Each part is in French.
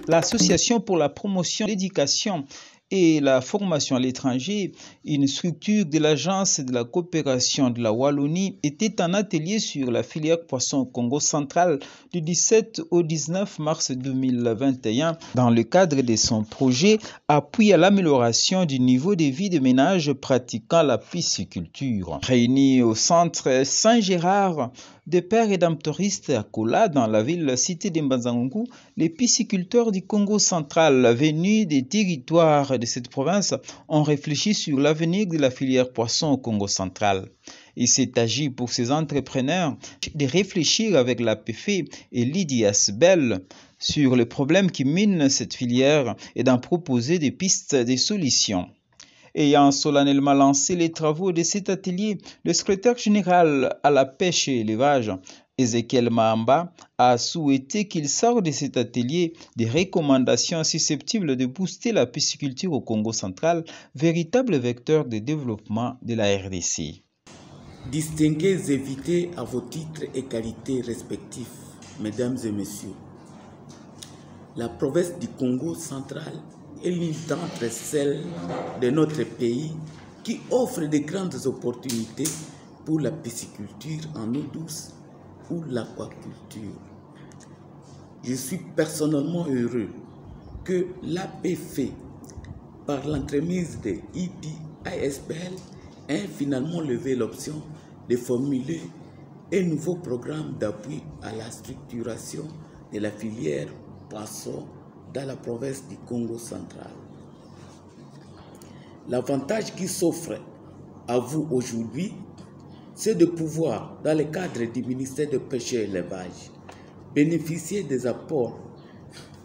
L'Association pour la promotion de l'éducation et la formation à l'étranger, une structure de l'Agence de la coopération de la Wallonie, était en atelier sur la filière poisson au Congo central du 17 au 19 mars 2021 dans le cadre de son projet Appui à l'amélioration du niveau de vie des ménages pratiquant la pisciculture. Réunis au centre Saint-Gérard des pères rédemptoristes à Kola, dans la ville cité de Mbazangungu, les pisciculteurs du Congo central venus des territoires de cette province ont réfléchi sur l'avenir de la filière poisson au Congo central. Il s'est agi pour ces entrepreneurs de réfléchir avec l'APF et l'IDIAS Bell sur les problèmes qui minent cette filière et d'en proposer des pistes de solutions. Ayant solennellement lancé les travaux de cet atelier, le secrétaire général à la pêche et l'élevage, Ezekiel Mahamba, a souhaité qu'il sorte de cet atelier des recommandations susceptibles de booster la pisciculture au Congo central, véritable vecteur de développement de la RDC. Distingués invités à vos titres et qualités respectifs, mesdames et messieurs, la province du Congo central est l'une d'entre celles de notre pays qui offre de grandes opportunités pour la pisciculture en eau douce ou l'aquaculture. Je suis personnellement heureux que l'APF, par l'entremise de IDIASBL, ait finalement levé l'option de formuler un nouveau programme d'appui à la structuration de la filière poisson dans la province du Congo central. L'avantage qui s'offre à vous aujourd'hui, c'est de pouvoir, dans le cadre du ministère de Pêche et Élevage, bénéficier des apports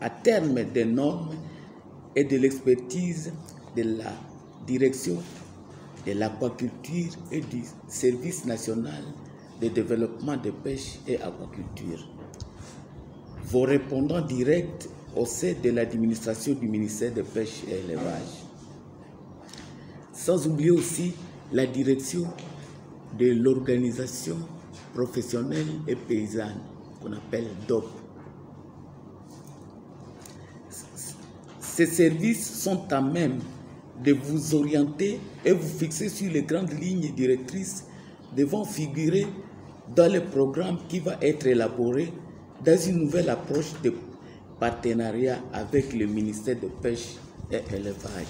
à terme des normes et de l'expertise de la direction de l'aquaculture et du Service national de développement de pêche et aquaculture. Vos répondants directs au sein de l'administration du ministère de Pêche et Élevage. Sans oublier aussi la direction de l'organisation professionnelle et paysanne qu'on appelle DOP. Ces services sont à même de vous orienter et vous fixer sur les grandes lignes directrices devant figurer dans le programme qui va être élaboré dans une nouvelle approche de partenariat avec le ministère de Pêche et Élevage.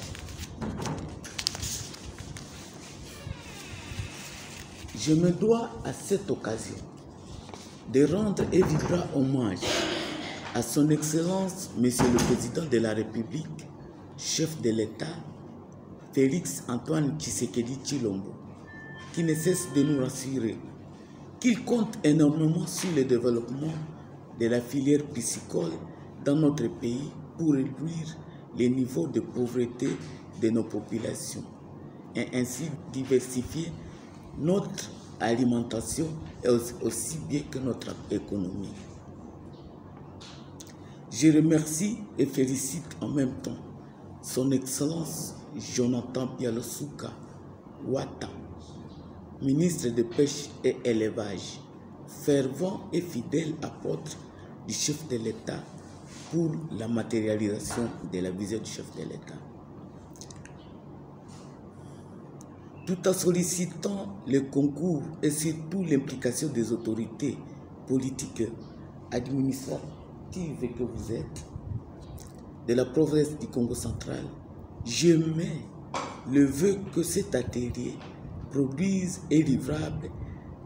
Je me dois à cette occasion de rendre un vibrant hommage à son Excellence, Monsieur le Président de la République, chef de l'État, Félix Antoine Tshisekedi Tshilombo, qui ne cesse de nous rassurer qu'il compte énormément sur le développement de la filière piscicole dans notre pays pour réduire les niveaux de pauvreté de nos populations et ainsi diversifier notre alimentation et aussi bien que notre économie. Je remercie et félicite en même temps son Excellence Jonathan Bialosuka Wata, ministre de Pêche et Élevage, fervent et fidèle apôtre du chef de l'État pour la matérialisation de la vision du chef de l'État. Tout en sollicitant le concours et surtout l'implication des autorités politiques, administratives que vous êtes, de la province du Congo central, je mets le vœu que cet atelier produise un livrable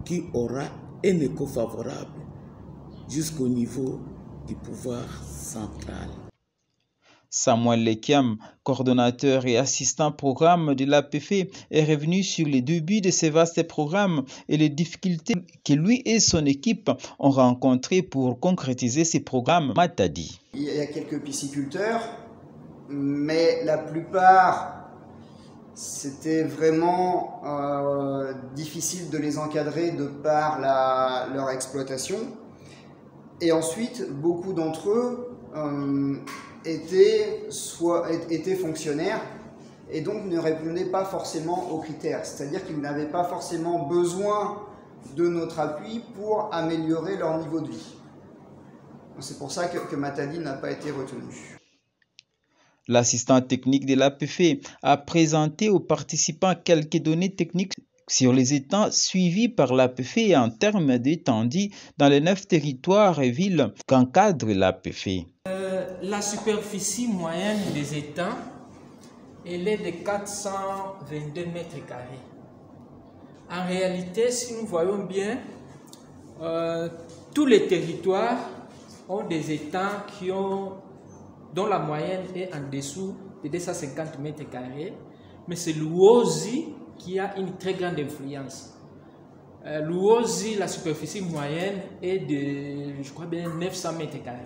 qui aura un écho favorable jusqu'au niveau du pouvoir central. Samuel Lekiam, coordonnateur et assistant programme de l'APF, est revenu sur les débuts de ces vastes programmes et les difficultés que lui et son équipe ont rencontrées pour concrétiser ces programmes. Matadi. Il y a quelques pisciculteurs, mais la plupart, c'était vraiment difficile de les encadrer de par leur exploitation. Et ensuite, beaucoup d'entre eux étaient fonctionnaires et donc ne répondaient pas forcément aux critères. C'est-à-dire qu'ils n'avaient pas forcément besoin de notre appui pour améliorer leur niveau de vie. C'est pour ça que Matadi n'a pas été retenu. L'assistant technique de l'APF a présenté aux participants quelques données techniques sur les étangs suivis par l'APF en termes d'étendue dans les 9 territoires et villes qu'encadre l'APF. La superficie moyenne des étangs, elle est de 422 mètres carrés. En réalité, si nous voyons bien, tous les territoires ont des étangs dont la moyenne est en dessous de 250 mètres carrés, mais c'est l'Uozi qui a une très grande influence. L'Uozi, la superficie moyenne est de, je crois bien, 900 mètres carrés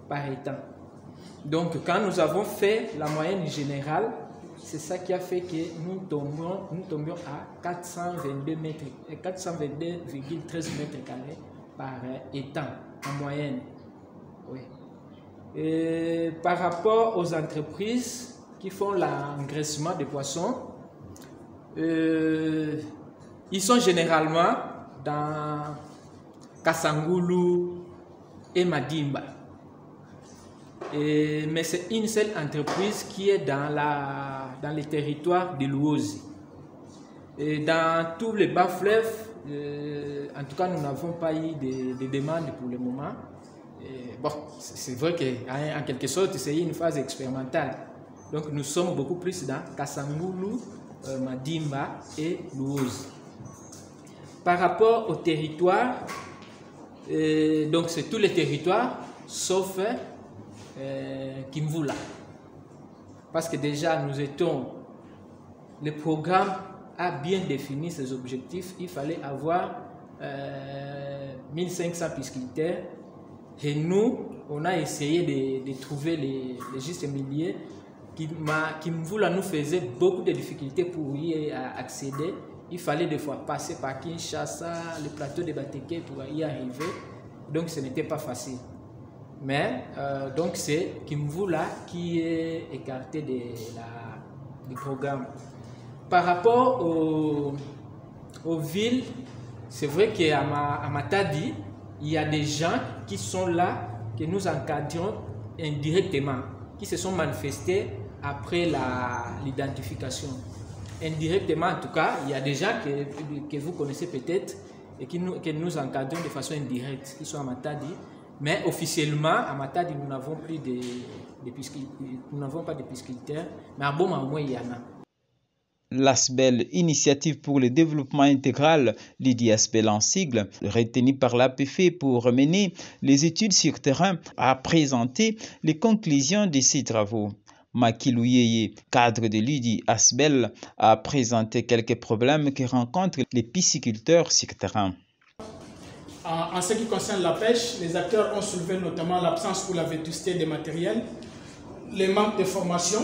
par étang. Donc, quand nous avons fait la moyenne générale, c'est ça qui a fait que nous tombions à 422,13 mètres carrés par étang en moyenne. Oui. Et par rapport aux entreprises qui font l'engraissement des poissons, ils sont généralement dans Kasangulu et Madimba. Mais c'est une seule entreprise qui est dans les territoires de l'Uozi. Et dans tous les bas-fleuves, en tout cas, nous n'avons pas eu de demandes pour le moment. Bon, c'est vrai qu'en quelque sorte, c'est une phase expérimentale. Donc, nous sommes beaucoup plus dans Kasangulu, Madimba et l'Uozi. Par rapport au territoire, donc c'est tous les territoires, sauf Kimvula. Parce que déjà, le programme a bien défini ses objectifs. Il fallait avoir 1500 pisciculteurs. Et nous, on a essayé de trouver les justes milieux. Kimvula nous faisait beaucoup de difficultés pour y accéder. Il fallait des fois passer par Kinshasa, le plateau de Bateke pour y arriver. Donc ce n'était pas facile. Mais donc c'est Kimvula qui est écarté du programme. Par rapport aux villes, c'est vrai qu'à Matadi, il y a des gens qui sont là, que nous encadrons indirectement, qui se sont manifestés après l'identification. Indirectement, en tout cas, il y a des gens que vous connaissez peut-être et que nous encadrons de façon indirecte, qui sont à Matadi. Mais officiellement, à Matadi, nous n'avons pas de pisciculteurs, mais à Boma, au moins, il y en a. L'ASBEL, Initiative pour le développement intégral, l'IDIASBEL en sigle, retenu par l'APF pour mener les études sur terrain, a présenté les conclusions de ces travaux. Maki Louyeye, cadre de l'IDIASBEL, a présenté quelques problèmes que rencontrent les pisciculteurs sur terrain. En ce qui concerne la pêche, les acteurs ont soulevé notamment l'absence ou la vétusté des matériels, les manques de formation,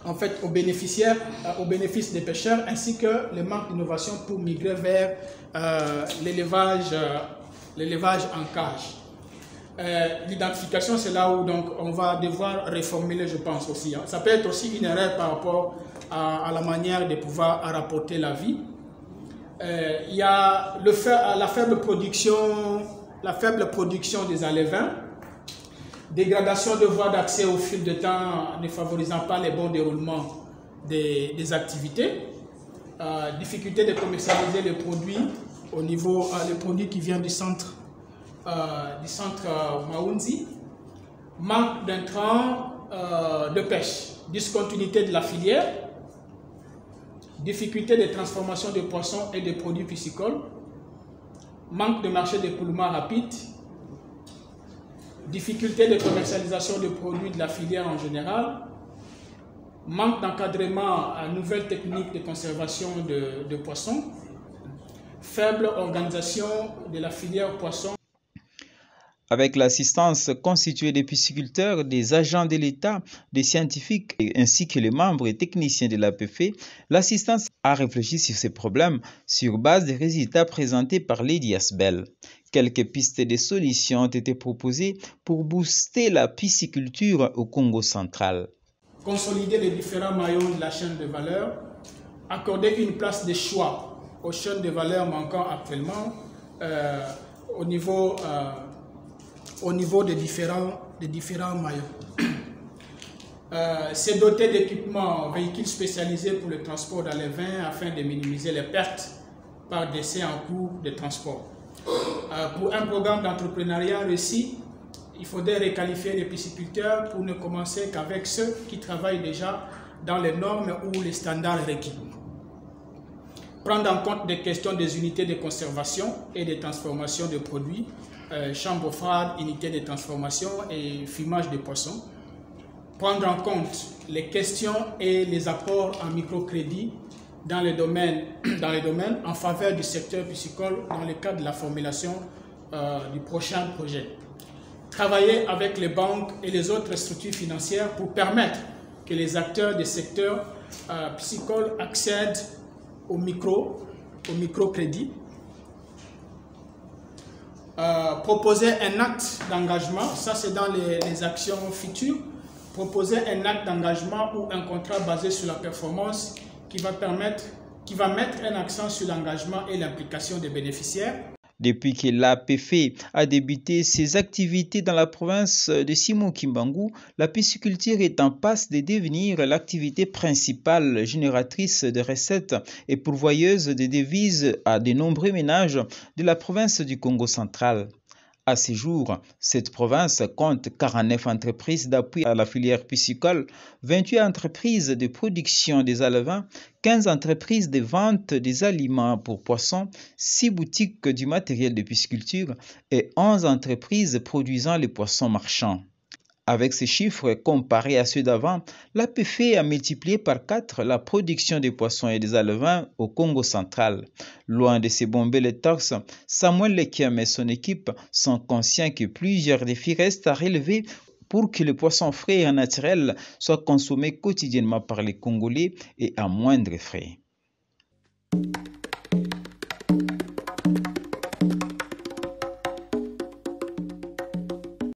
en fait, au bénéfice des pêcheurs, ainsi que le manque d'innovation pour migrer vers l'élevage en cage. L'identification, c'est là où donc, on va devoir reformuler, je pense aussi. Ça peut être aussi une erreur par rapport à la manière de pouvoir rapporter la vie. Il y a la faible production des alevins, dégradation de voies d'accès au fil de temps ne favorisant pas les bons déroulements des activités, difficulté de commercialiser les produits au niveau les produits qui viennent du centre Maounzi, manque d'intrants de pêche, discontinuité de la filière, difficulté de transformation de poissons et de produits piscicoles, manque de marché d'écoulement rapide, difficulté de commercialisation de produits de la filière en général, manque d'encadrement à nouvelles techniques de conservation de poissons, faible organisation de la filière poisson. Avec l'assistance constituée des pisciculteurs, des agents de l'État, des scientifiques ainsi que les membres et techniciens de l'APF, l'assistance a réfléchi sur ces problèmes sur base des résultats présentés par l'IDIASBEL. Quelques pistes de solutions ont été proposées pour booster la pisciculture au Congo central. Consolider les différents maillons de la chaîne de valeur, accorder une place de choix aux chaînes de valeur manquant actuellement au niveau au niveau des différents maillons. C'est doté d'équipements véhicules spécialisés pour le transport dans les vins afin de minimiser les pertes par décès en cours de transport. Pour un programme d'entrepreneuriat réussi, il faudrait requalifier les pisciculteurs pour ne commencer qu'avec ceux qui travaillent déjà dans les normes ou les standards requis. Prendre en compte des questions des unités de conservation et de transformation de produits, chambre froide, unités de transformation et fumage de poissons. Prendre en compte les questions et les apports en microcrédit dans les domaines en faveur du secteur piscicole dans le cadre de la formulation du prochain projet. Travailler avec les banques et les autres structures financières pour permettre que les acteurs du secteur piscicole accèdent au microcrédit. Proposer un acte d'engagement, ça c'est dans les actions futures. Proposer un acte d'engagement ou un contrat basé sur la performance qui va mettre un accent sur l'engagement et l'implication des bénéficiaires. Depuis que l'APF a débuté ses activités dans la province de Simo-Kimbangu, la pisciculture est en passe de devenir l'activité principale génératrice de recettes et pourvoyeuse de devises à de nombreux ménages de la province du Congo central. À ce jour, cette province compte 49 entreprises d'appui à la filière piscicole, 28 entreprises de production des alevins, 15 entreprises de vente des aliments pour poissons, 6 boutiques du matériel de pisciculture et 11 entreprises produisant les poissons marchands. Avec ces chiffres comparés à ceux d'avant, l'APF a multiplié par 4 la production des poissons et des alevins au Congo central. Loin de se bomber les torses, Samuel Lekem et son équipe sont conscients que plusieurs défis restent à relever pour que le poisson frais et naturel soit consommé quotidiennement par les Congolais et à moindre frais.